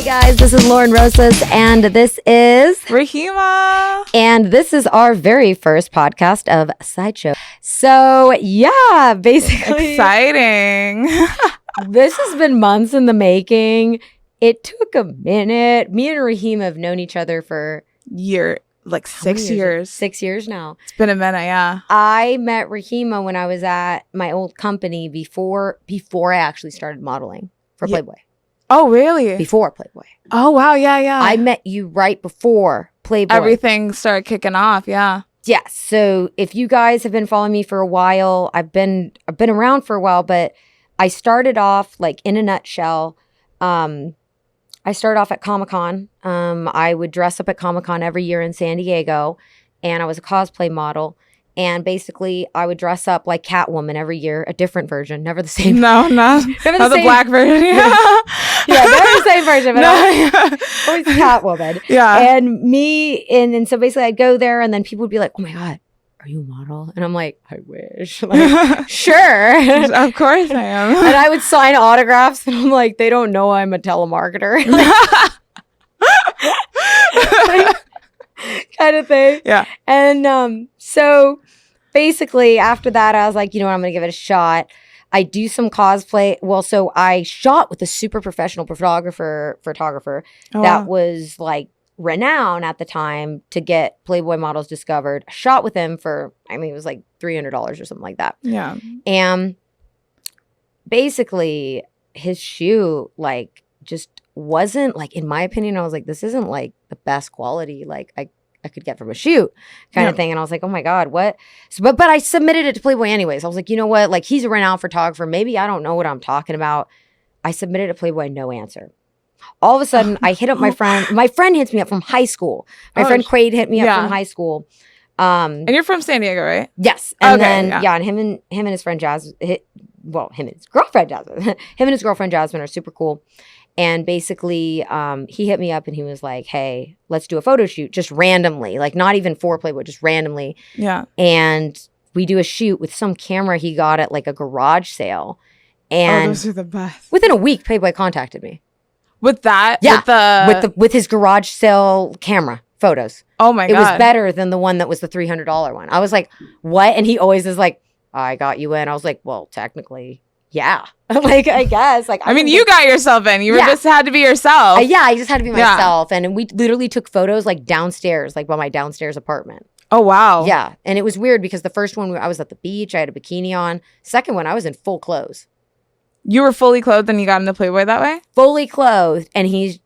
guys, this is Lauren Rosas, and this is Rehema. And this is our very first podcast of Sideshow. So, yeah, basically. Exciting. This has been months in the making. It took a minute. Me and Rehema have known each other for... 6 years. 6 years now. It's been a minute, yeah. I met Rehema when I was at my old company before I actually started modeling for Playboy. Oh, really? Before Playboy. Oh, wow. Yeah. I met you right before Playboy. Everything started kicking off. Yeah. Yes. So if you guys have been following me for a while, I've been around for a while, but I started off like in a nutshell. I started off at Comic-Con. I would dress up at Comic-Con every year in San Diego, and I was a cosplay model. And basically, I would dress up like Catwoman every year, a different version, never the same. No, not the black version. Yeah, never the same version, but always Catwoman. Yeah. And so basically, I'd go there, and then people would be like, "Oh my God, are you a model?" And I'm like, "I wish." Like, sure. Of course I am. And I would sign autographs, and I'm like, they don't know I'm a telemarketer. Kind of thing. Yeah. And so basically after that, I was like, you know what, I'm going to give it a shot. I do some cosplay. Well, so I shot with a super professional photographer that was like renowned at the time to get Playboy models discovered. I shot with him for, it was like $300 or something like that. Yeah. And basically his shoot like just wasn't like, in my opinion, I was like, this isn't like the best quality like I could get from a shoot kind of thing. And I was like, oh my God, what? So, but I submitted it to Playboy anyways. I was like, you know what? Like, he's a renowned photographer. Maybe I don't know what I'm talking about. I submitted to Playboy, no answer. All of a sudden, I hit up my friend. My friend hits me up from high school. My friend Quaid hit me up from high school. And you're from San Diego, right? Yes. And and him and his friend him and his girlfriend Jasmine. Him and his girlfriend Jasmine are super cool. And basically, he hit me up and he was like, hey, let's do a photo shoot just randomly. Like, not even for Playboy, just randomly. Yeah. And we do a shoot with some camera he got at like a garage sale. And those are the best. Within a week, Playboy contacted me. With that? Yeah. With his garage sale camera photos. Oh my God. It was better than the one that was the $300 one. I was like, what? And he always is like, I got you in. I was like, well, technically, yeah. Like, I guess. Like, you got yourself in. You just had to be yourself. I just had to be myself. And we literally took photos like downstairs, like by my downstairs apartment. Oh, wow. Yeah. And it was weird because the first one, I was at the beach. I had a bikini on. Second one, I was in full clothes. You were fully clothed and you got into Playboy that way? Fully clothed. And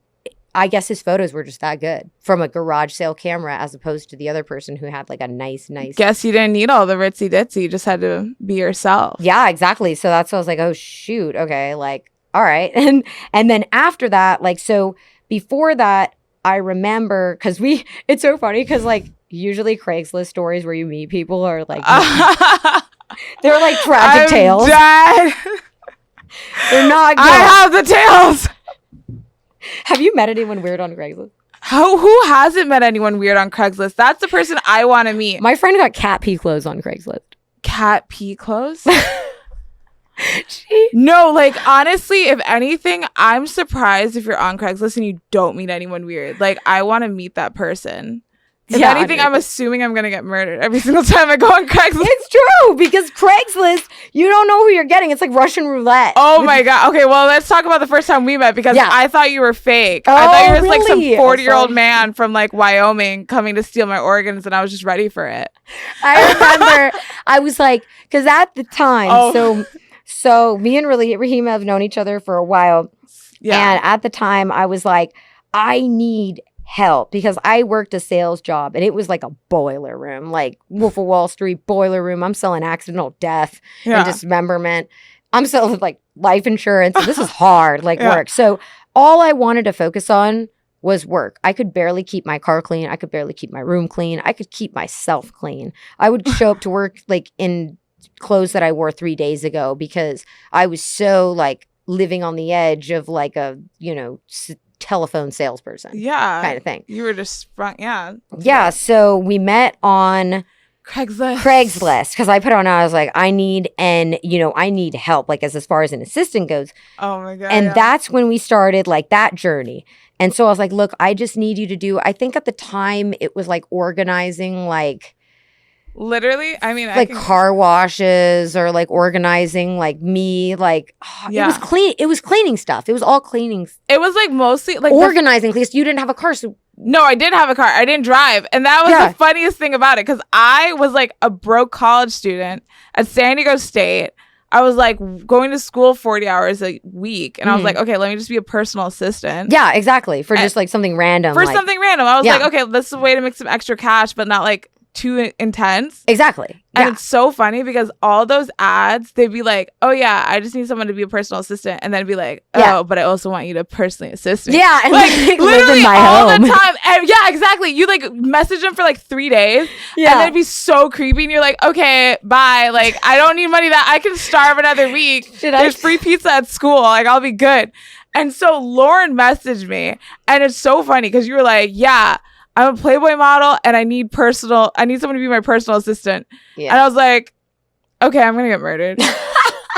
I guess his photos were just that good from a garage sale camera as opposed to the other person who had like a nice. Guess you didn't need all the ritzy ditzy. You just had to be yourself. Yeah, exactly. So that's what I was like, oh, shoot. Okay. Like, all right. And then after that, like, so before that, I remember because it's so funny because like usually Craigslist stories where you meet people are like, they're like tragic tales. Dead. They're not good. I have the tales. Have you met anyone weird on Craigslist? Who hasn't met anyone weird on Craigslist? That's the person I want to meet. My friend got cat pee clothes on Craigslist. Cat pee clothes? No, like honestly, if anything, I'm surprised if you're on Craigslist and you don't meet anyone weird. Like I want to meet that person. If anything, I'm assuming I'm going to get murdered every single time I go on Craigslist. It's true, because Craigslist, you don't know who you're getting. It's like Russian roulette. Oh my God. Okay, well, let's talk about the first time we met because I thought you were fake. Oh, I thought you were like some really? 40-year-old man from like Wyoming coming to steal my organs and I was just ready for it. I remember I was like, because at the time, so me and Rehema have known each other for a while. Yeah. And at the time, I was like, I need help because I worked a sales job and it was like a boiler room, like Wolf of Wall Street boiler room. I'm selling accidental death and dismemberment. I'm selling like life insurance. This is hard, like work. So all I wanted to focus on was work. I could barely keep my car clean. I could barely keep my room clean. I could keep myself clean. I would show up to work like in clothes that I wore 3 days ago because I was so like living on the edge of like a, telephone salesperson. Yeah. Kind of thing. You were just front. Yeah. Yeah. So we met on Craigslist because I put on, I was like, I need help, like as far as an assistant goes. Oh my God. And that's when we started like that journey. And so I was like, look, I just need you to do, I think at the time it was like organizing like literally, I mean, like car washes or like organizing like me, like it was clean. It was cleaning stuff. It was all cleaning. It was like mostly like organizing. At least you didn't have a car. So no, I did have a car. I didn't drive. And that was the funniest thing about it. Because I was like a broke college student at San Diego State. I was like going to school 40 hours a week. And I was like, okay, let me just be a personal assistant. Yeah, exactly. For just like something random. For something random. I was like, okay, this is a way to make some extra cash, but not like too intense. Exactly. And it's so funny because all those ads, they'd be like, oh yeah, I just need someone to be a personal assistant. And then be like, oh, but I also want you to personally assist me. Yeah. And like literally in my all home. the time. And yeah, exactly. You like message them for like 3 days. Yeah. And then it'd be so creepy. And you're like, okay, bye. Like, I don't need money that I can starve another week. There's free pizza at school. Like, I'll be good. And so Lauren messaged me. And it's so funny because you were like, yeah, I'm a Playboy model and I need someone to be my personal assistant. Yeah. And I was like, okay, I'm going to get murdered.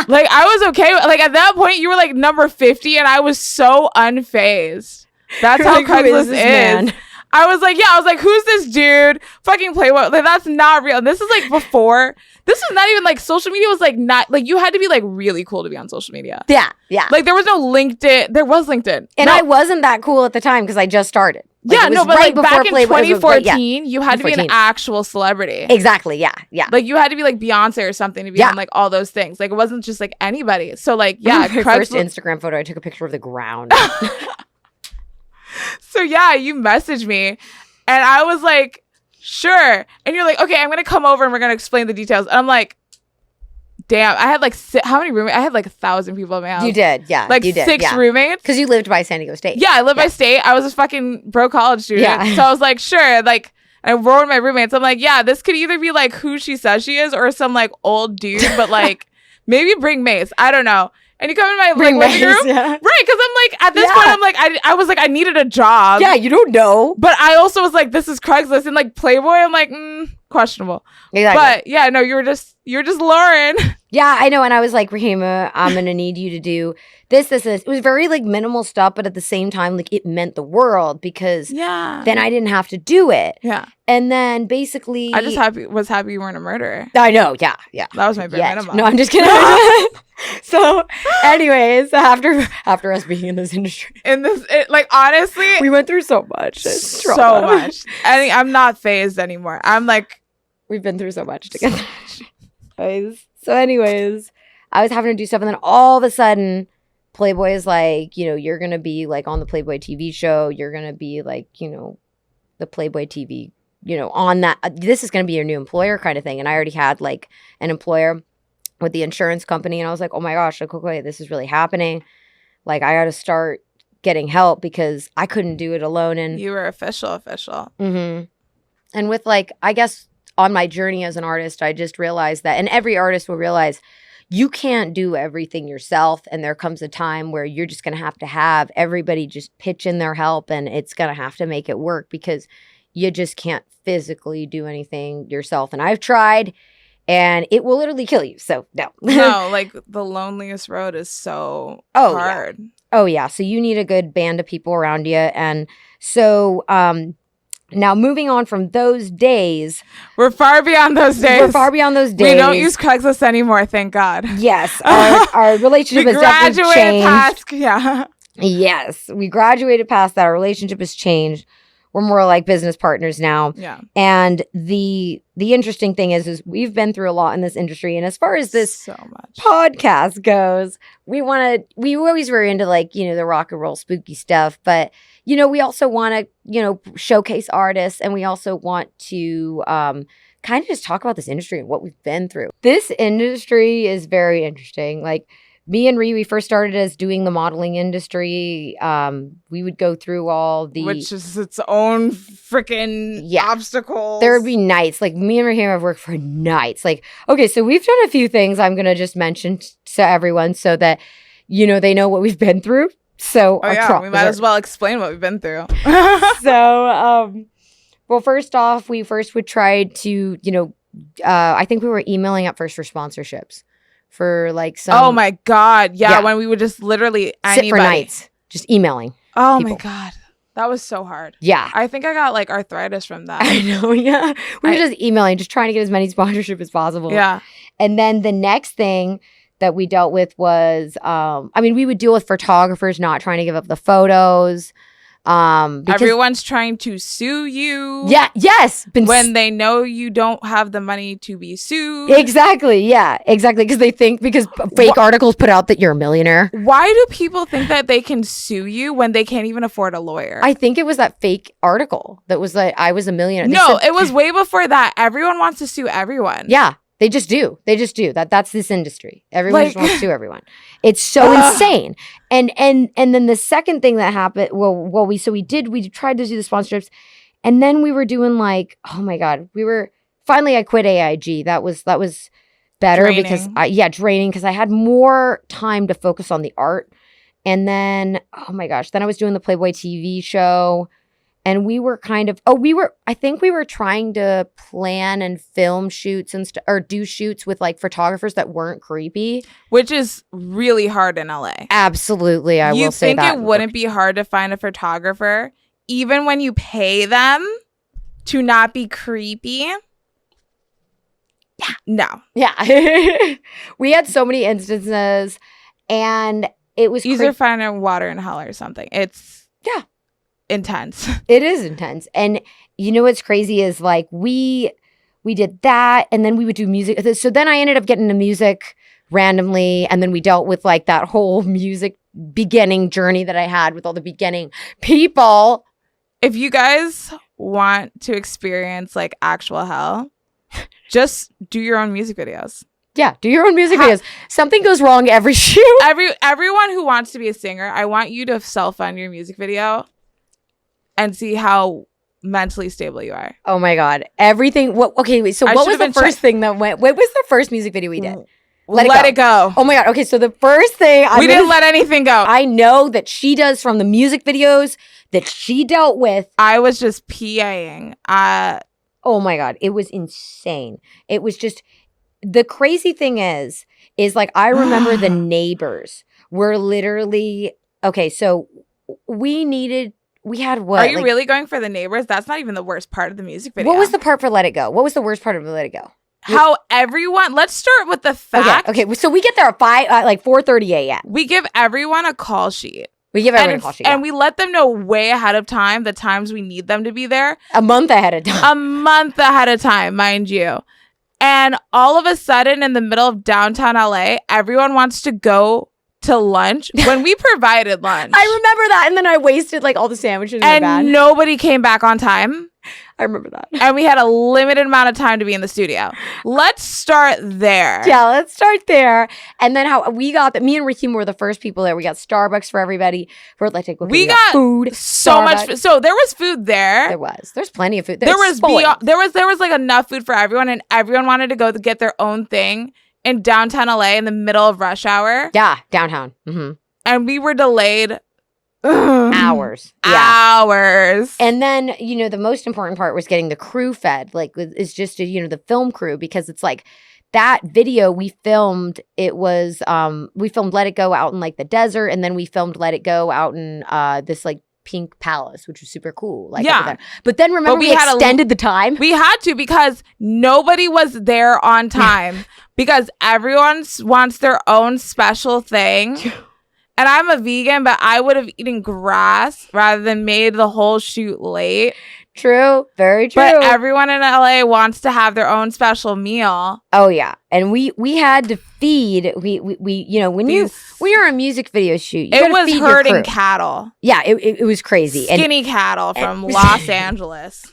Like, I was okay. Like, at that point, you were like number 50 and I was so unfazed. That's how like, Craigslist is. I was like, who's this dude? Fucking Playboy. Like, that's not real. And this is like before. This was not even like social media was like not like you had to be like really cool to be on social media. Yeah. Yeah. Like, there was no LinkedIn. There was LinkedIn. And I wasn't that cool at the time because I just started. Like, yeah, no, but like back in 2014, you had to be an actual celebrity. Exactly, yeah, yeah. Like, you had to be like Beyonce or something to be on like all those things. Like, it wasn't just like anybody. So like, yeah. My first Instagram photo, I took a picture of the ground. So yeah, you messaged me and I was like, sure. And you're like, okay, I'm going to come over and we're going to explain the details. And I'm like, damn, I had like how many roommates? I had like 1,000 people in my house. You did, yeah. Like you did, 6 roommates. Because you lived by San Diego State. Yeah, I lived by state. I was a fucking broke college student. Yeah. So I was like, sure. Like, I rolled with my roommates. I'm like, yeah, this could either be like who she says she is or some like old dude, but like maybe bring mace. I don't know. And you come in my like, living room. Yeah. Right, because I'm like, at this point, I'm like, I was like, I needed a job. Yeah, you don't know. But I also was like, this is Craigslist. And like Playboy, I'm like, questionable. Exactly. But yeah, no, you're just Lauren. Yeah, I know. And I was like, Rehema, I'm going to need you to do this. It was very like minimal stuff, but at the same time, like it meant the world because then I didn't have to do it. Yeah. And then basically, I just was happy you weren't a murderer. I know. Yeah. Yeah. That was my bare minimum. No, I'm just kidding. So anyways, after us being in this industry, like honestly, we went through so much. So much. I'm not phased anymore. I'm like, we've been through so much together. So anyways, I was having to do stuff and then all of a sudden Playboy is like, you know, you're going to be like on the Playboy TV show. You're going to be like, you know, the Playboy TV, you know, on that. This is going to be your new employer kind of thing. And I already had like an employer with the insurance company. And I was like, oh my gosh, like, okay, this is really happening. Like, I got to start getting help because I couldn't do it alone. And you were official. Mm-hmm. And with like, I guess on my journey as an artist, I just realized that, and every artist will realize, you can't do everything yourself. And there comes a time where you're just going to have everybody just pitch in their help and it's going to have to make it work because you just can't physically do anything yourself. And I've tried and it will literally kill you. So no. No, like the loneliest road is so hard. Yeah. Oh yeah. So you need a good band of people around you. And so, now, moving on from those days. We're far beyond those days. We don't use Craigslist anymore, thank God. Yes. Our relationship has definitely changed. Yeah. Yes. We graduated past that. Our relationship has changed. We're more like business partners now. Yeah. And the interesting thing is we've been through a lot in this industry. And as far as this podcast goes, we always were into like, you know, the rock and roll spooky stuff. But, you know, we also want to, you know, showcase artists. And we also want to kind of just talk about this industry and what we've been through. This industry is very interesting. Like, me and we first started as doing the modeling industry. We would go through all the... Which is its own freaking obstacles. There would be nights. Like, me and Rehema have worked for nights. Like, okay, so we've done a few things I'm going to just mention to everyone so that, you know, they know what we've been through. So, we might as well explain what we've been through. So, well, first off, we would try to, you know, I think we were emailing at first for sponsorships. For like some... Oh my God. Yeah, when we would just literally... Sit for nights. Just emailing Oh people. my God. That was so hard. Yeah. I think I got like arthritis from that. I know, yeah. We were just emailing, just trying to get as many sponsorship as possible. Yeah. And then the next thing that we dealt with was, we would deal with photographers not trying to give up the photos. Everyone's trying to sue you. Yeah. Yes. When they know you don't have the money to be sued. Exactly. Yeah. Exactly. Because they think fake articles put out that you're a millionaire. Why do people think that they can sue you when they can't even afford a lawyer? I think it was that fake article that was like, I was a millionaire. No, it was way before that. Everyone wants to sue everyone. Yeah. They just do. That's this industry. Everyone just wants to sue everyone. It's so insane. And then the second thing that happened, we tried to do the sponsorships, and then we were doing like, oh my God, I quit AIG. That was better draining. Because draining because I had more time to focus on the art. And then, oh my gosh, then I was doing the Playboy TV show. And we were I think we were trying to plan and film shoots or do shoots with like photographers that weren't creepy. Which is really hard in LA. Absolutely. I will say that. You think it wouldn't be hard to find a photographer, even when you pay them to not be creepy? Yeah. No. Yeah. We had so many instances, and it was either finding water in hell or something. It's intense. It is intense. And you know what's crazy is like we did that, and then we would do music. So then I ended up getting into music randomly, and then we dealt with like that whole music beginning journey that I had with all the beginning people. If you guys want to experience like actual hell, just do your own music videos. Yeah, do your own music videos. Something goes wrong every shoot. Everyone who wants to be a singer, I want you to self-fund your music video and see how mentally stable you are. Oh my God. Everything. Okay, wait. So what was the first thing that went? What was the first music video we did? Let it go. Oh my God. Okay, so the first thing we didn't let anything go. I know that she does from the music videos that she dealt with. I was just PAing. Oh my God. It was insane. It was just, the crazy thing is like, I remember the neighbors were literally, okay, so we had what? Are you really going for the neighbors? That's not even the worst part of the music video. What was the part for Let It Go? What was the worst part of Let It Go? How everyone, let's start with the fact. Okay. So we get there at 4:30 a.m. We give everyone a call sheet. And we let them know way ahead of time the times we need them to be there. A month ahead of time. Mind you. And all of a sudden, in the middle of downtown LA, everyone wants to go to lunch when we provided lunch. I remember that. And then I wasted like all the sandwiches in my bag. And nobody came back on time. I remember that. And we had a limited amount of time to be in the studio. Let's start there. Yeah, let's start there. And then how we got that. Me and Rehema were the first people there. We got Starbucks for everybody. We got food. So much. So there was food there. There's plenty of food. There was like enough food for everyone, and everyone wanted to go to get their own thing in downtown LA in the middle of rush hour. Yeah, downtown. Mm-hmm. And we were delayed hours. And then, the most important part was getting the crew fed. Like, it's just, the film crew, because it's like that video we filmed, it was, we filmed Let It Go out in like the desert. And then we filmed Let It Go out in this like pink palace, which was super cool. Like, yeah. But then remember we extended the time. We had to, because nobody was there on time because everyone wants their own special thing. And I'm a vegan, but I would have eaten grass rather than made the whole shoot late. True. Very true. But everyone in LA wants to have their own special meal. Oh, yeah. And we had to feed. When you're a music video shoot, it was herding cattle. Yeah, it was crazy. Skinny cattle from Los Angeles.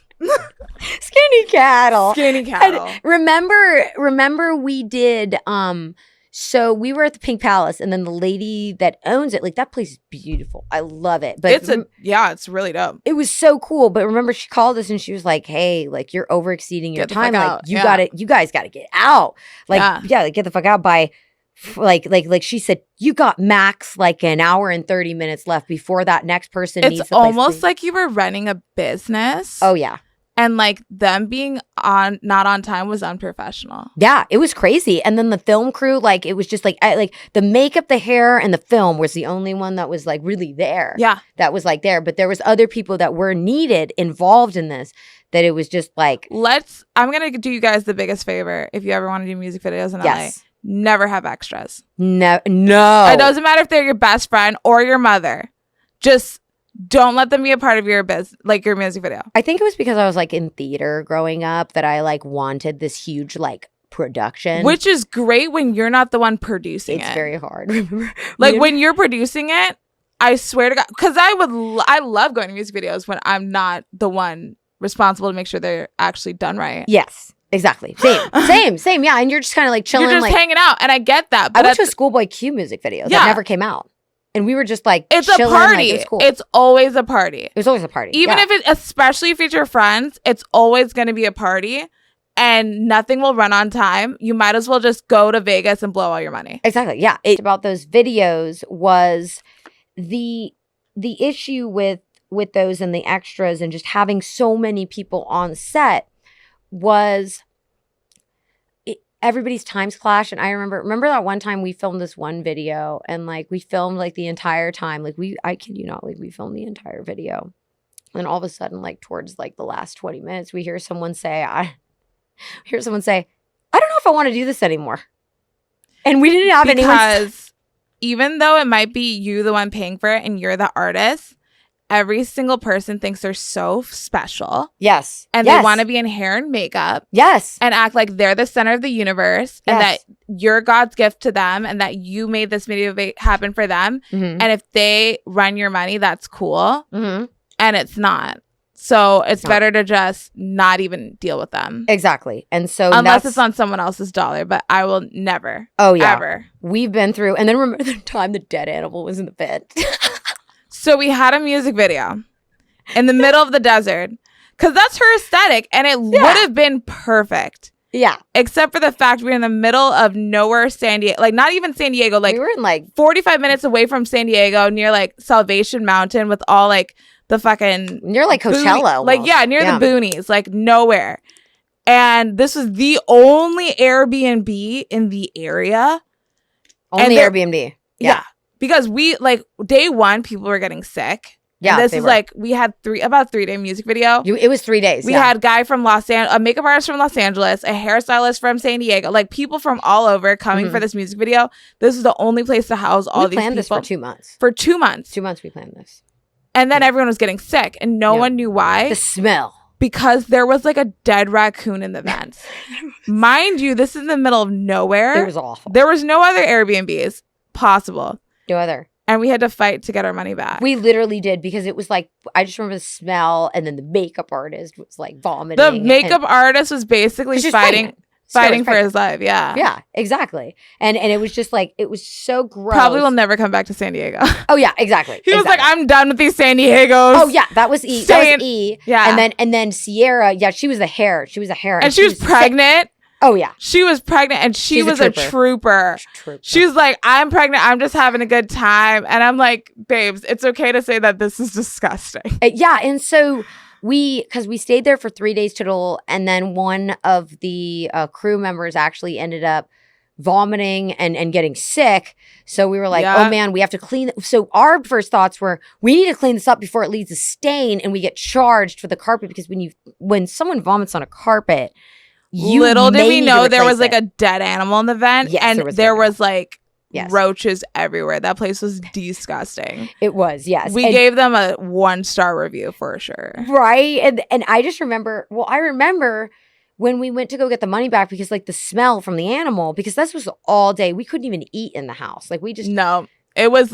Skinny cattle. And remember we did so we were at the Pink Palace, and then the lady that owns it, like, that place is beautiful. I love it. But it's really dope. It was so cool. But remember, she called us and she was like, "Hey, like, you're over exceeding your time. Like, you guys gotta get out. Like, like, get the fuck out by like she said, you got max like an hour and 30 minutes left before that next person needs the place. It's almost like you were running a business. Oh yeah. And like them being not on time was unprofessional. Yeah, it was crazy. And then the film crew, like it was just like the makeup, the hair, and the film was the only one that was like really there. Yeah, that was like there. But there was other people that were needed involved in this. That it was just like I'm gonna do you guys the biggest favor if you ever want to do music videos in LA. Never have extras. No. It doesn't matter if they're your best friend or your mother. Just don't let them be a part of your your music video. I think it was because I was like in theater growing up that I like wanted this huge like production. Which is great when you're not the one producing it. It's very hard. Remember? Like when you're producing it, I swear to God, because I love going to music videos when I'm not the one responsible to make sure they're actually done right. Yes. Exactly. Same. Yeah. And you're just kind of like chilling. You're just hanging out. And I get that. But I went to a Schoolboy Q music video that never came out. And we were just like, it's a party. Like, cool. It's always a party. It was always a party. Even if especially if it's your friends, it's always going to be a party and nothing will run on time. You might as well just go to Vegas and blow all your money. Exactly. Yeah. About those videos was the issue with those and the extras and just having so many people on set was everybody's times clash. And I remember that one time we filmed this one video and like we filmed like the entire time. Like I kid you not, like we filmed the entire video. And all of a sudden, like towards like the last 20 minutes, we hear someone say, I don't know if I want to do this anymore. And we didn't have anyone. Because even though it might be you the one paying for it and you're the artist, every single person thinks they're so special. Yes. And they want to be in hair and makeup. Yes. And act like they're the center of the universe and that you're God's gift to them and that you made this video happen for them. Mm-hmm. And if they run your money, that's cool. Mm-hmm. And it's not. So it's better to just not even deal with them. Exactly. And so unless it's on someone else's dollar, but I will never. Oh, yeah. Ever. We've been through. And then remember the time the dead animal was in the bed. So we had a music video in the middle of the desert because that's her aesthetic and it would have been perfect. Yeah. Except for the fact we're in the middle of nowhere, San Diego. Like not even San Diego. Like we were in like 45 minutes away from San Diego near like Salvation Mountain with all like the fucking. Near like Coachella. Like near the boonies. Like nowhere. And this was the only Airbnb in the area. Only Airbnb. Yeah. Because we, like, day one, people were getting sick. Yeah, and this is like, we had about 3-day music video. It was 3 days. We had a guy from a makeup artist from Los Angeles, a hairstylist from San Diego, like people from all over coming for this music video. This is the only place to house all these people. We planned this for 2 months. For 2 months. 2 months we planned this. And then everyone was getting sick and no one knew why. The smell. Because there was like a dead raccoon in the vents. Mind you, this is in the middle of nowhere. It was awful. There was no other Airbnbs possible. No other. And we had to fight to get our money back. We literally did because it was like, I just remember the smell and then the makeup artist was like vomiting. The makeup artist was basically fighting for his life. Yeah. Yeah, exactly. And it was just like, it was so gross. Probably will never come back to San Diego. Oh yeah, exactly. He was like, I'm done with these San Diegos. Oh yeah, that was E. That was E. Yeah. And then Sierra, she was the hair. She was a hair. And she was pregnant. Oh, yeah. She was pregnant and she was a trooper. She was like, I'm pregnant. I'm just having a good time. And I'm like, babes, it's okay to say that this is disgusting. Yeah. And so because we stayed there for 3 days total. And then one of the crew members actually ended up vomiting and getting sick. So we were like, oh man, we have to clean. So our first thoughts were, we need to clean this up before it leaves a stain and we get charged for the carpet. Because when someone vomits on a carpet, little did we know there was like a dead animal in the vent. Yes, and there was like roaches everywhere. That place was disgusting. It was, yes. We gave them a 1-star review for sure. Right. And I just remember, I remember when we went to go get the money back because like the smell from the animal, because this was all day. We couldn't even eat in the house. Like we just. No, it was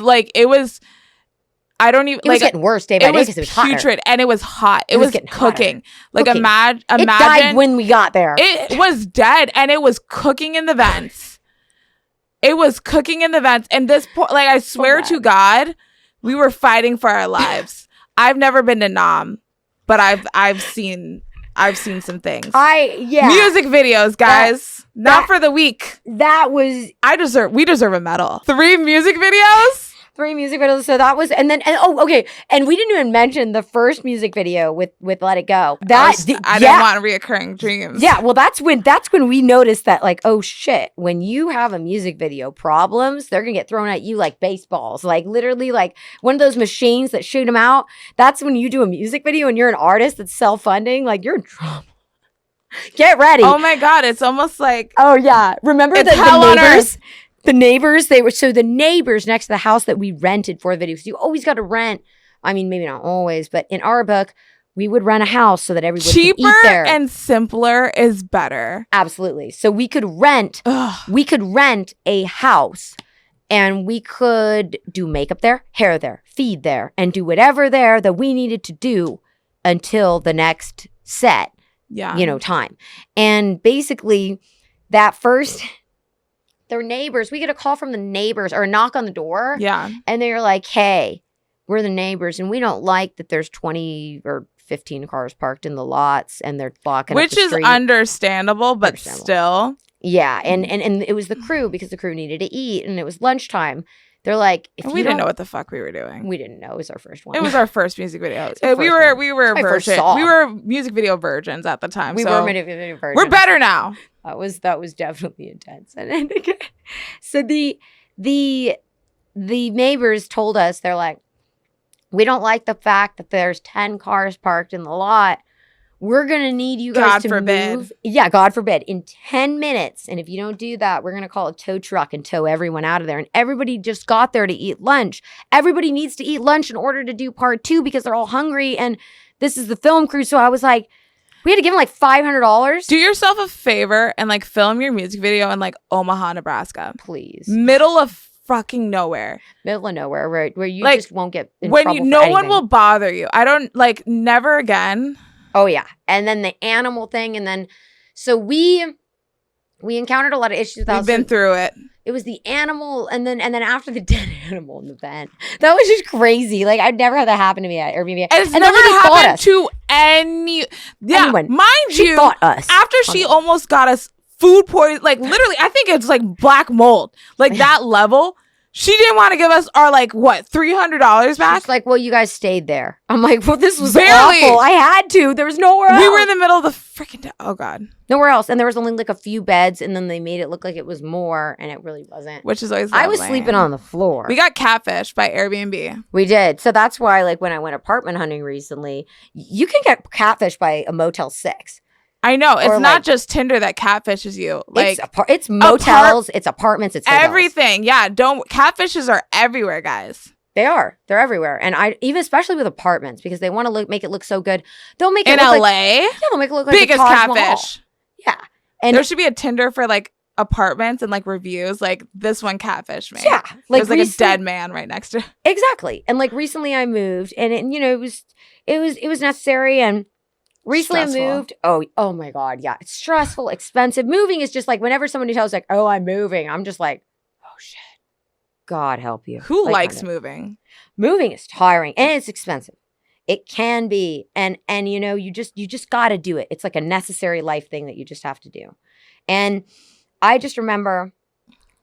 I don't even. It was getting worse day by day because it was putrid and it was hot. It was cooking. Like imagine. It died when we got there. It was dead and it was cooking in the vents. It was cooking in the vents, and this like I swear to God, we were fighting for our lives. I've never been to Nam, but I've seen some things. Music videos, guys. Not for the weak. That was. We deserve a medal. 3 music videos. 3 music videos. So that was, and okay. And we didn't even mention the first music video with Let It Go. I didn't want reoccurring dreams. Yeah. Well, that's when we noticed that, like, oh shit, when you have a music video problems, they're going to get thrown at you like baseballs, like literally like one of those machines that shoot them out. That's when you do a music video and you're an artist that's self-funding, like you're in trouble. Get ready. Oh my God. It's almost like, oh yeah. Remember the neighbors? The neighbors, the neighbors next to the house that we rented for the video. So you always got to rent. I mean, maybe not always, but in our book, we would rent a house so that everybody could eat there. Cheaper and simpler is better. Absolutely. So we could rent. We could rent a house, and we could do makeup there, hair there, feed there, and do whatever there that we needed to do until the next set. Yeah, time. And basically, that first. Their neighbors, we get a call from the neighbors or a knock on the door. Yeah. And they're like, hey, we're the neighbors and we don't like that there's 20 or 15 cars parked in the lots and they're blocking up the street. Which is understandable, but still. Yeah. And it was the crew because the crew needed to eat and it was lunchtime. They're like, we didn't know what the fuck we were doing. We didn't know. It was our first one. It was our first music video. We were virgin. We were music video virgins at the time. We were music video virgins. We're better now. That was definitely intense. And so the neighbors told us, they're like, we don't like the fact that there's 10 cars parked in the lot. We're going to need you guys to move. Yeah, God forbid. In 10 minutes. And if you don't do that, we're going to call a tow truck and tow everyone out of there. And everybody just got there to eat lunch. Everybody needs to eat lunch in order to do part 2 because they're all hungry. And this is the film crew. So I was like, we had to give them like $500. Do yourself a favor and like film your music video in like Omaha, Nebraska. Please. Middle of fucking nowhere. Middle of nowhere, right? Where you like, just won't get in when trouble no one will bother you. I don't like never again. Oh yeah. And then the animal thing. And then, so we encountered a lot of issues. We've been through it. It was the animal. And then after the dead animal in the vent, that was just crazy. Like I'd never had that happen to me at Airbnb. And it's never happened to anyone. Mind she you, fought us. After she almost got us food poison, like literally, I think it's like black mold, like that level. She didn't want to give us our like what $300 back. She's like, well, you guys stayed there. I'm like, well, this was awful. I had to. There was nowhere else. We were in the middle of the freaking oh god, nowhere else, and there was only like a few beds, and then they made it look like it was more, and it really wasn't. Which is always I was sleeping on the floor. We got catfished by Airbnb. We did. So that's why, like, when I went apartment hunting recently, you can get catfished by a Motel 6. I know. It's not just Tinder that catfishes you. Like it's motels, it's apartments, it's hotels. Everything. Yeah. Catfishes are everywhere, guys. They are. They're everywhere. And even especially with apartments, because they want to make it look so good. They'll make it in look LA. They'll make it look like biggest catfish. Yeah. And there should be a Tinder for like apartments and like reviews. Like this one catfish me. Yeah. There's like a dead man right next to it. Exactly. And like recently I moved and it was necessary and recently stressful. I moved. Oh my God. Yeah. It's stressful, expensive. Moving is just like whenever somebody tells like, oh, I'm moving, I'm just like, oh shit. God help you. Who likes moving? Moving is tiring and it's expensive. It can be. And you just got to do it. It's like a necessary life thing that you just have to do. And I just remember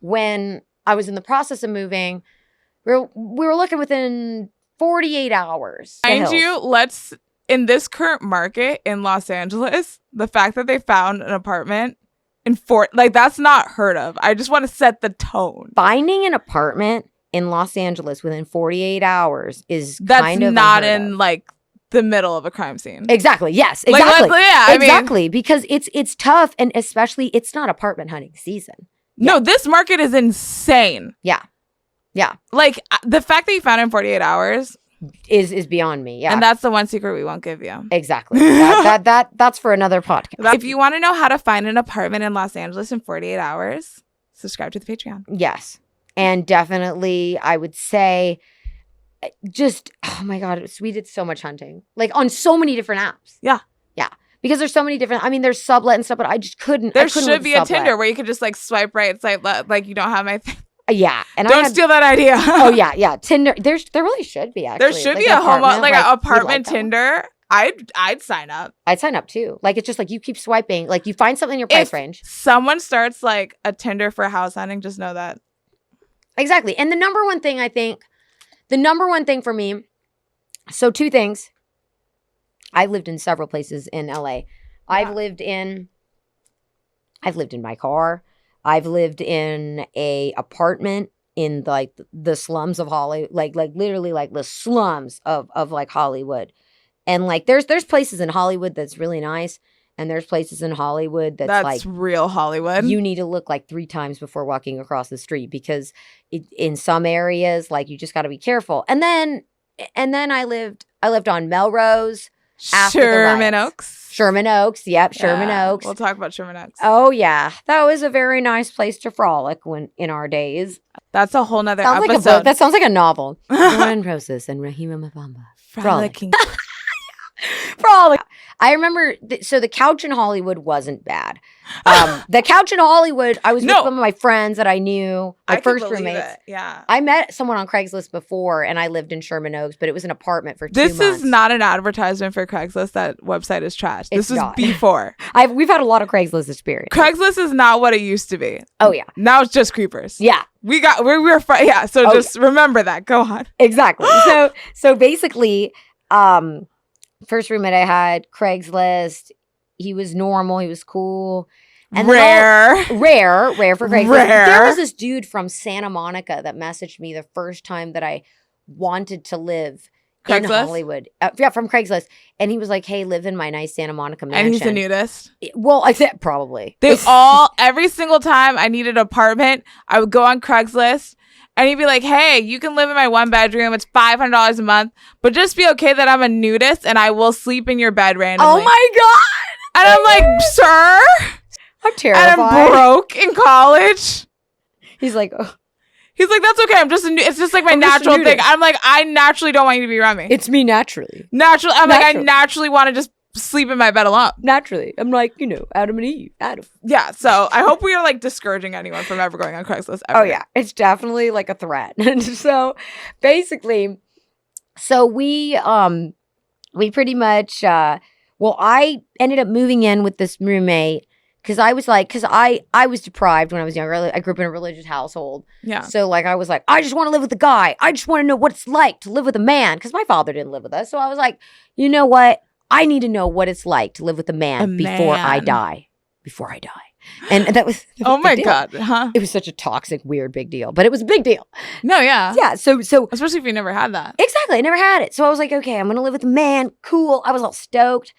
when I was in the process of moving, we were looking within 48 hours. Mind you, in this current market in Los Angeles, the fact that they found an apartment in that's not heard of. I just want to set the tone. Finding an apartment in Los Angeles within 48 hours is kind of not in like the middle of a crime scene. Exactly. Yes. Exactly. Exactly. Because it's tough, and especially it's not apartment hunting season. No, this market is insane. Yeah. Yeah. Like the fact that you found it in 48 hours is beyond me. Yeah. And that's the one secret we won't give you. Exactly. That's for another podcast. If you want to know how to find an apartment in Los Angeles in 48 hours, subscribe to the Patreon. Yes. And definitely I would say just, oh my God, we did so much hunting. Like on so many different apps. Yeah. Yeah. Because there's so many different, I mean, there's sublet and stuff, but I just couldn't. There should be a Tinder where you could just like swipe right, swipe left, like you don't have my thing. Yeah, and don't steal that idea. Oh yeah. Tinder. There really should be actually. There should be a apartment Tinder. I'd sign up. I'd sign up too. Like it's just like you keep swiping. Like you find something in your price range. Someone starts like a Tinder for house hunting. Just know that. Exactly. And the number one thing I think the number one thing for me, so 2 things. I've lived in several places in LA. I've lived in my car. I've lived in a apartment in like the slums of Hollywood, like literally like the slums of like Hollywood. And like there's places in Hollywood that's really nice, and there's places in Hollywood that's like real Hollywood. You need to look like 3 times before walking across the street, because in some areas like you just got to be careful. And then I lived on Melrose, Sherman Oaks. Sherman Oaks. Yep. Sherman Oaks. We'll talk about Sherman Oaks. Oh yeah. That was a very nice place to frolic in our days. That's a whole nother sounds episode. Like a book. That sounds like a novel. Joanne Roses and Rehema Mabamba. Frolicking. Frolic. I remember, so the couch in Hollywood wasn't bad. The couch in Hollywood, I was with some of my friends that I knew, my first roommates. Yeah. I met someone on Craigslist before, and I lived in Sherman Oaks, but it was an apartment for 2 months. This is not an advertisement for Craigslist. That website is trash. This is before. We've had a lot of Craigslist experience. Craigslist is not what it used to be. Oh, yeah. Now it's just creepers. Yeah. So just remember that. Go on. Exactly. So basically, first roommate I had, Craigslist. He was normal. He was cool. And rare for Craigslist. Rare. There was this dude from Santa Monica that messaged me the first time that I wanted to live in Hollywood. From Craigslist. And he was like, hey, live in my nice Santa Monica mansion. And he's a nudist? Well, I said probably. Every single time I needed an apartment, I would go on Craigslist. And he'd be like, hey, you can live in my 1 bedroom. It's $500 a month. But just be okay that I'm a nudist and I will sleep in your bed randomly. Oh, my God. And I'm like, sir? I'm terrified. And I'm broke in college. He's like, oh. He's like, that's okay. It's just like my natural thing. I'm like, I naturally don't want you to be around me. It's me naturally. Like, I naturally want to just sleep in my bed alone. Naturally. I'm like, Adam and Eve. Adam. Yeah. So I hope we are like discouraging anyone from ever going on Craigslist ever. Oh, yeah. It's definitely like a threat. So basically, we pretty much, I ended up moving in with this roommate because I was deprived when I was younger. I grew up in a religious household. Yeah. So like, I was like, I just want to live with a guy. I just want to know what it's like to live with a man, because my father didn't live with us. So I was like, you know what? I need to know what it's like to live with a man before I die. And that was oh my God. Huh? It was such a toxic, weird, big deal, but it was a big deal. No, yeah. Yeah. So especially if you never had that. Exactly. I never had it. So I was like, okay, I'm going to live with a man. Cool. I was all stoked.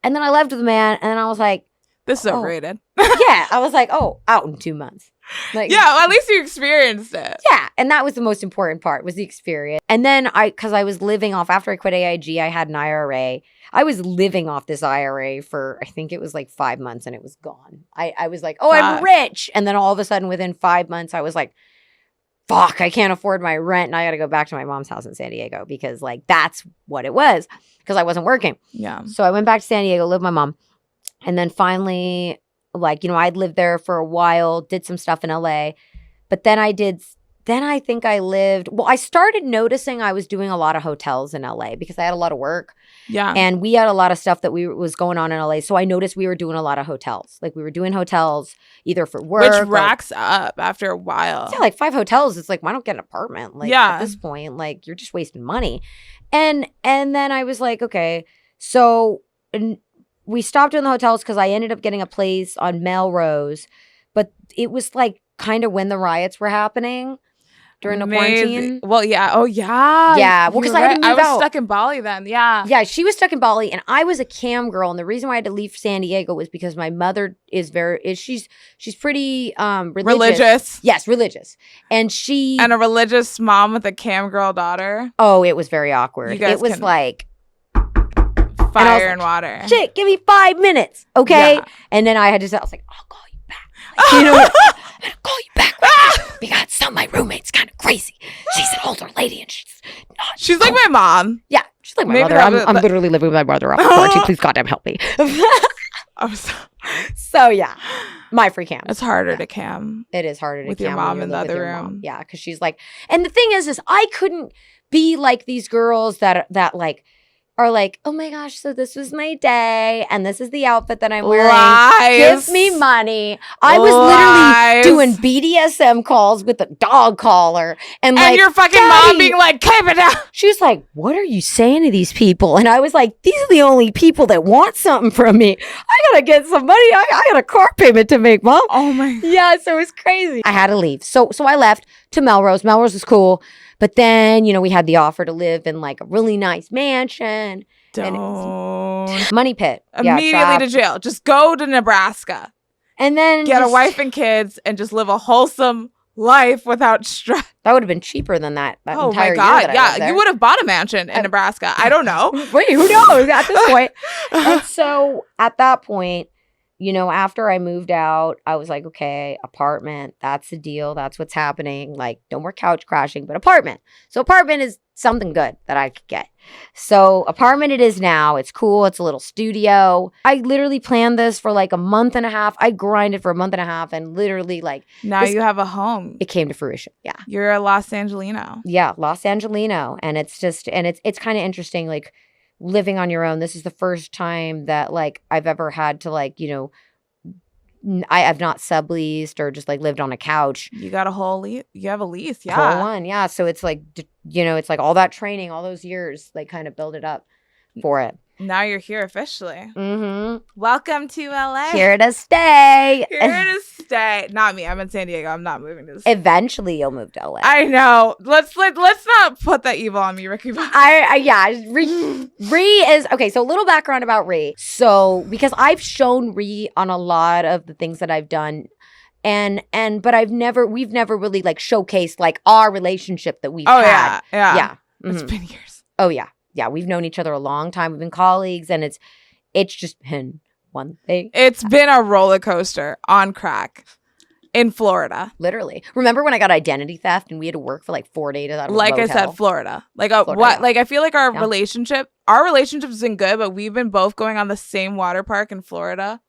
And then I left with a man, and then I was like, this is overrated. Yeah. I was like, out in 2 months. Like, yeah, well, at least you experienced it. Yeah, and that was the most important part, was the experience. And then because I was living off, after I quit AIG, I had an IRA. I was living off this IRA for, I think it was like 5 months, and it was gone. I was like, I'm rich. And then all of a sudden, within 5 months, I was like, fuck, I can't afford my rent, and I got to go back to my mom's house in San Diego, because like that's what it was, because I wasn't working. Yeah. So I went back to San Diego, lived with my mom. And then finally, like, I'd lived there for a while, did some stuff in LA. But then I started noticing I was doing a lot of hotels in LA because I had a lot of work. Yeah. And we had a lot of stuff that was going on in LA. So I noticed we were doing a lot of hotels. Like, we were doing hotels either for work. Which racks up after a while. Yeah, like 5 hotels. It's like, why don't get an apartment? Like, at this point, like, you're just wasting money. And then I was like, okay. So we stopped doing the hotels because I ended up getting a place on Melrose. But it was like kind of when the riots were happening during the quarantine. Well, yeah. Oh, yeah. Yeah. Well, because I had to move out. I was stuck in Bali then. Yeah. Yeah, she was stuck in Bali, and I was a cam girl. And the reason why I had to leave San Diego was because my mother she's pretty religious. Religious. Yes, religious. And a religious mom with a cam girl daughter. Oh, it was very awkward. It was like fire and water. Shit, give me 5 minutes, okay? Yeah. And then I had to say, I was like, I'll call you back. Like, I'll call you back because some of my roommate's kind of crazy. She's an older lady, and she's like my mom. Yeah, she's like my mother. I'm literally living with my brother off the quarantine. Please, goddamn, help me. So yeah, my free cam. It's harder to cam. It is harder to with cam your mom in the other room. Yeah, because she's like, and the thing is I couldn't be like these girls that like. are like, oh my gosh, so this was my day and this is the outfit that I'm wearing. Lies. Give me money. I was literally doing BDSM calls with a dog collar. And like, your fucking mom being like, keep it down. She was like, what are you saying to these people? And I was like, these are the only people that want something from me. I gotta get some money. I got a car payment to make, Mom. Oh my. Yeah, so it was crazy. I had to leave. So I left to Melrose. Melrose was cool. But then, we had the offer to live in like a really nice mansion. Don't. Money pit. Immediately to jail. Just go to Nebraska. And then get a wife and kids and just live a wholesome life without stress. That would have been cheaper than that oh entire my God. year that I was there. You would have bought a mansion in Nebraska. I don't know. Wait, who knows at this point? And so at that point, after I moved out, I was like, okay, apartment, that's the deal. That's what's happening. Like, no more couch crashing, but apartment. So apartment is something good that I could get. So apartment it is now. It's cool. It's a little studio. I literally planned this for like a month and a half. I grinded for a month and a half and literally like. Now you have a home. It came to fruition. Yeah. You're a Los Angelino. Yeah. Los Angelino. And it's just, and it's kind of interesting. Like, living on your own, this is the first time that like I've ever had to like, I've not subleased or just like lived on a couch. You got a whole lease. You have a lease. Yeah. Whole one. Yeah. So it's like, it's like all that training, all those years, like kind of build it up for it. Now you're here officially. Mm-hmm. Welcome to LA. Here to stay. Here to stay. Not me. I'm in San Diego. I'm not moving to this. Eventually you'll move to LA. I know. Let's not put that evil on me, Ricky. Ree is okay. So a little background about Ree. So because I've shown Ree on a lot of the things that I've done. But we've never really like showcased like our relationship that we've had. Yeah. Mm-hmm. It's been years. Oh yeah. Yeah, we've known each other a long time. We've been colleagues, and it's just been one thing. It's been a roller coaster on crack in Florida. Literally. Remember when I got identity theft and we had to work for like 4 days out of a like motel? I said, Florida. Like Florida, what? yeah. Like I feel like our relationship's been good, but we've been both going on the same water park in Florida,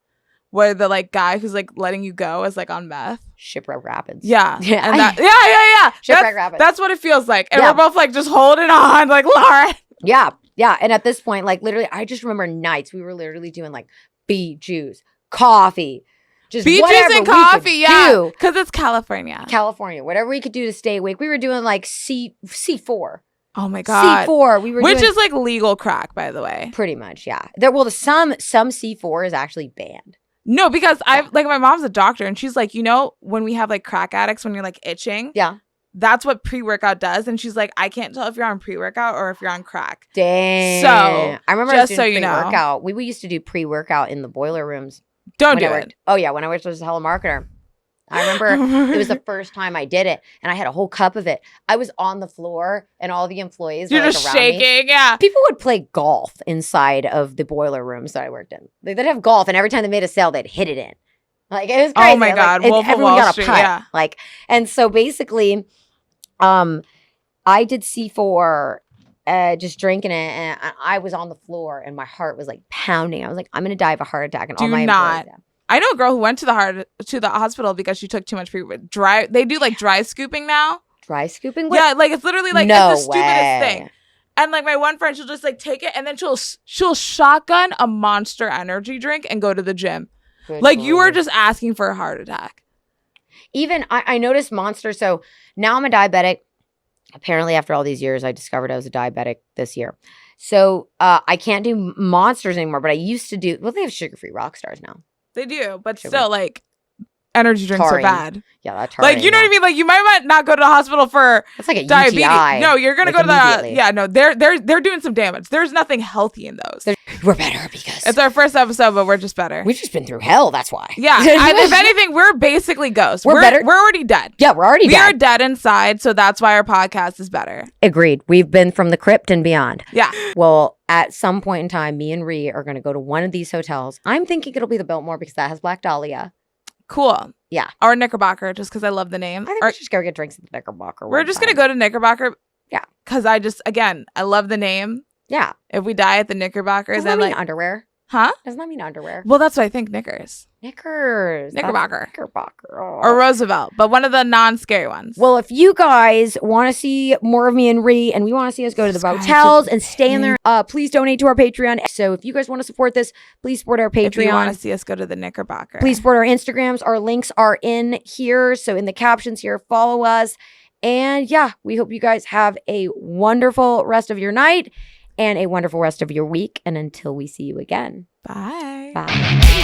where the like guy who's like letting you go is like on meth. Shipwreck Rapids. Yeah. Yeah. And yeah. Shipwreck Rapids. That's what it feels like. And we're both like just holding on, like Lauren. Yeah. Yeah. And at this point, like literally, I just remember nights we were literally doing like beet juice, coffee, just beet juice and coffee. Yeah. Because it's California. Whatever we could do to stay awake. We were doing like C4. Oh my God. C4. Which is like legal crack, by the way. Pretty much. Yeah. Some C4 is actually banned. No, because my mom's a doctor and she's like, when we have like crack addicts, when you're like itching. Yeah. That's what pre-workout does. And she's like, I can't tell if you're on pre-workout or if you're on crack. Dang. So, I remember just doing pre-workout. We used to do pre-workout in the boiler rooms. Don't do it. Oh, yeah. When I worked as a telemarketer. I remember it was the first time I did it. And I had a whole cup of it. I was on the floor and all the employees were just around shaking. Me. Yeah. People would play golf inside of the boiler rooms that I worked in. They'd have golf. And every time they made a sale, they'd hit it in. Like, it was crazy. Oh, my God. Wolf of everyone Wall got Street. a putt. Yeah. Like, and so basically... I did C4, just drinking it, and I was on the floor, and my heart was like pounding. I was like, I'm gonna die of a heart attack, and all my employees. I know a girl who went to the hospital because she took too much dry. They do like dry scooping now. Dry scooping? What? Yeah, like it's literally like no it's the stupidest thing. And like my one friend, she'll just like take it and then she'll shotgun a Monster Energy drink and go to the gym. Good like Lord. You are just asking for a heart attack. Even I noticed Monster. So now I'm a diabetic. Apparently, after all these years, I discovered I was a diabetic this year. So I can't do Monsters anymore, but I used to do. Well, they have sugar-free rock stars now. They do, but still, like, energy drinks are bad. Yeah, that's like, you know what I mean? Like, you might not go to the hospital for that's like a diabetes. UTI. No, you're gonna go to the. Yeah, no, they're doing some damage. There's nothing healthy in those. We're better because it's our first episode, but we're just better. We've just been through hell. That's why. Yeah, if anything, we're basically ghosts. We're better. We're already dead. Yeah, we're already dead. We are dead inside, so that's why our podcast is better. Agreed. We've been from the crypt and beyond. Yeah. Well, at some point in time, me and Ree are going to go to one of these hotels. I'm thinking it'll be the Biltmore because that has Black Dahlia. Cool. Yeah. Or Knickerbocker, just because I love the name. I think we should just go get drinks at the Knickerbocker. We're just going to go to Knickerbocker. Yeah. Because I love the name. Yeah. If we die at the Knickerbocker, does then that mean like underwear. Huh? Doesn't that mean underwear? Well, that's what I think. Knickers. Knickerbocker. Oh. Or Roosevelt, but one of the non-scary ones. Well, if you guys want to see more of me and Ree, and we want to see us go to the motels and stay in there, please donate to our Patreon. So if you guys want to support this, please support our Patreon. If you want to see us go to the Knickerbocker, please support our Instagrams. Our links are in here. So in the captions here, follow us. And yeah, we hope you guys have a wonderful rest of your night and a wonderful rest of your week. And until we see you again. Bye. Bye.